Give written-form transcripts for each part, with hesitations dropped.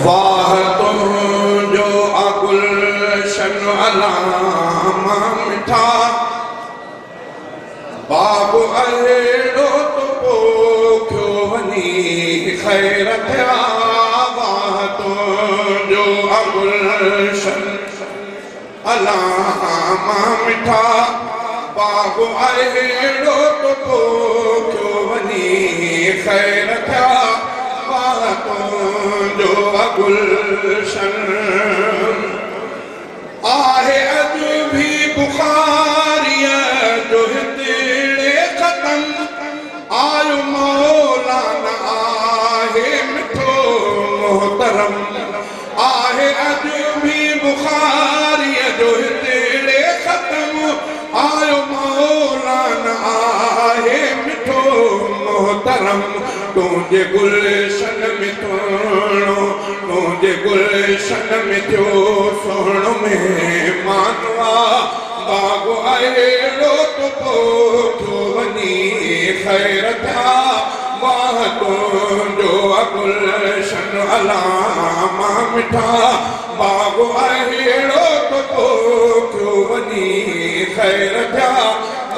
वाह तुंहिंजो गुलशन अलामा मिठा बाबू अहिड़ो तो पोखियो वञी ख़ैर थिया वाह तुंहिंजो गुलशन अलामा मिठा बाबू अहिड़ो तो पोखियो वञी ख़ैर थिया वाह तुंहिंजो गुलशन आहे अॼु भी बुखारीअ जो हिते ख़तम आयो मौलाना आहे मिठो मोहतरम आहे अॼु भी बुखारीअ जो हिते ख़तम आयो मौलाना आहे मिठो मोहतरम तुंहिंजे गुलशन में थोरो तुंहिंजे गुलशन में थियो सोहणो महिमानवा बागो अहिड़ो तो पोखियो वञी ख़ैर थिया वाह तुंहिंजो गुलशन अलामा मिठा बागो अहिड़ो तो पोखियो वञी ख़ैर थिया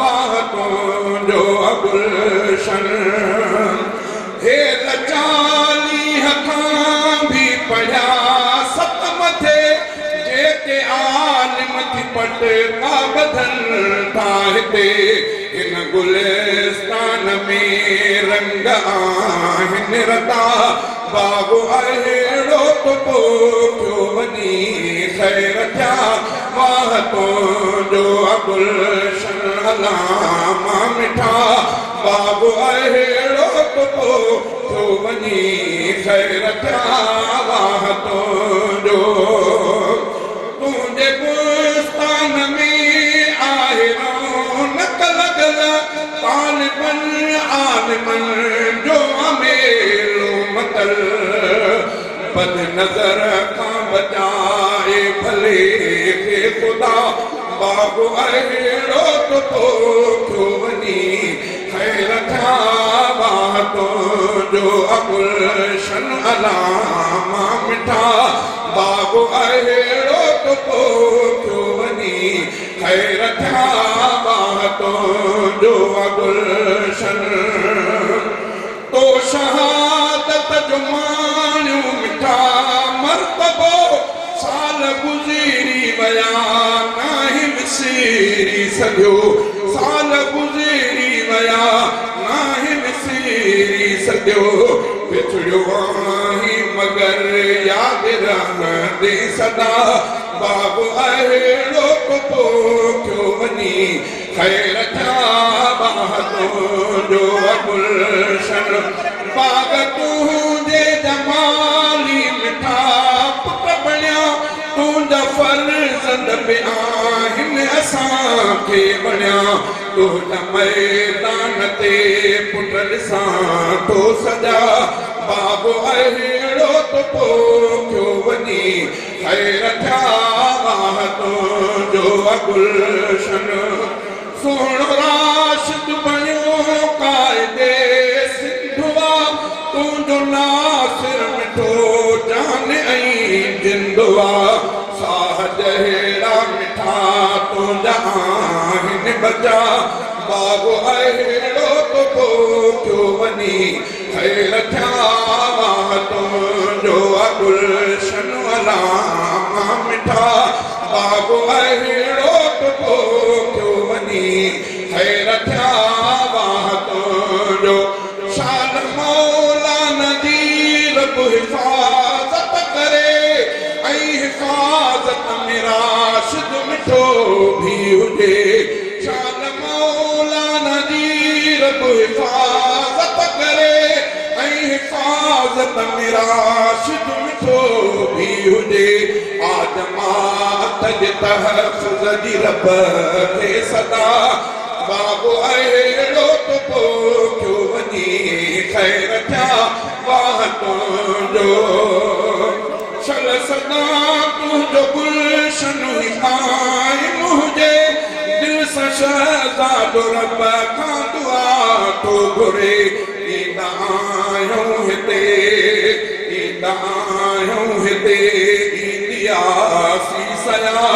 वाह तुंहिंजो गुलशन हे लचालीह खां भी पढ़िया सत मथे जेके आलिम थी पट का बदन था हिते इन गुलिस्तान में रंग आहिनि रता बाबू अहिड़ो तो पोखियो वञी ख़ैर थिया वाह तुंहिंजो गुलशन अलामा मिठा बाबू अहिड़ो तो पोखियो वञी ख़ैर थिया वाह तुंहिंजो तुंहिंजे गुलिस्तान में आहे रौनक लॻल तालिबन आलिमन जो मेलो मतल बद नज़र खां बचाए भले खे ख़ुदा बाबू अहिड़ो तो पोखियो वञी ख़ैर थिया वाह तुंहिंजो गुलशन अलामा मिठा बाबू अहिड़ो तो पोखियो वञी ख़ैर थिया वाह तुंहिंजो गुलशन तो शहादत जो माणियूं मिठा मर्तबो साल गुज़री विया नाहे विसरी सघियो साल गुज़री विया नाहे विसरी सघियो पिछड़ियो आहीं मगर यादि रहंदे सदा बाबू अहिड़ो तो पोखियो वञी ख़ैर थिया वाह तुंहिंजो गुलशन बाग तुंहिंजे जमाली मिठा पुट बणिया तुंहिंजा फर्ज़ंद बि आहिनि असांखे बणिया तुंहिंजा मैदान ते पुट ॾिसां थो सॼा बाबू अहिड़ो तो पोखियो वञी ख़ैर थिया वाह तुंहिंजो गुलशन सोहणो राशिद बणियो क़ाइदे सिंधुआ तुंहिंजो नासिर मिठो जान ऐं जिंदुआ साह जहिड़ा मिठा तुंहिंजा आहिनि बचा बाबू अहिड़ो तो पोखियो वञी ख़ैर थिया वाह तुंहिंजो गुलशन अलामा मिठा बाबू अहिड़ो तो पोखियो वञी ख़ैर थिया वाह तुंहिंजो शान मौलाना जी रब हिफ़ाज़त करे ऐं हिफ़ाज़त में राशिद मिठो भी हुजे शान मौलाना जी रब हिफ़ाज़त करे ऐं हिफ़ाज़त में राशिद मिठो भी हुजे आजमात जे तहफ़्फ़ुज़ जी रब खे सदा बाबू अहिड़ो तो पोखियो वञी ख़ैर थिया वाह तुंहिंजो शल सदा तुंहिंजो गुलशन ई क़ाइम हुजे दिलि सां शहज़ादो रब खां दुआ थो घुरे ईंदा आहियूं हिते ईंदा आहियूं हिते इंडिया सीसया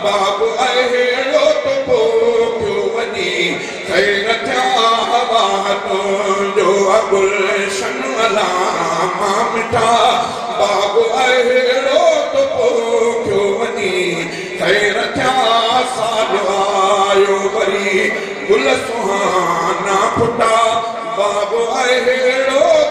बाबू अहिड़ो तो पोइ वञी ख़ैर थिया हवा तुंहिंजो गुलशन अला मां मिठा बाबू अहिड़ो तो पोइ वञी ख़ैर थिया साल आयो वरी गुल सुहाना फुटा बाबू अहिड़ो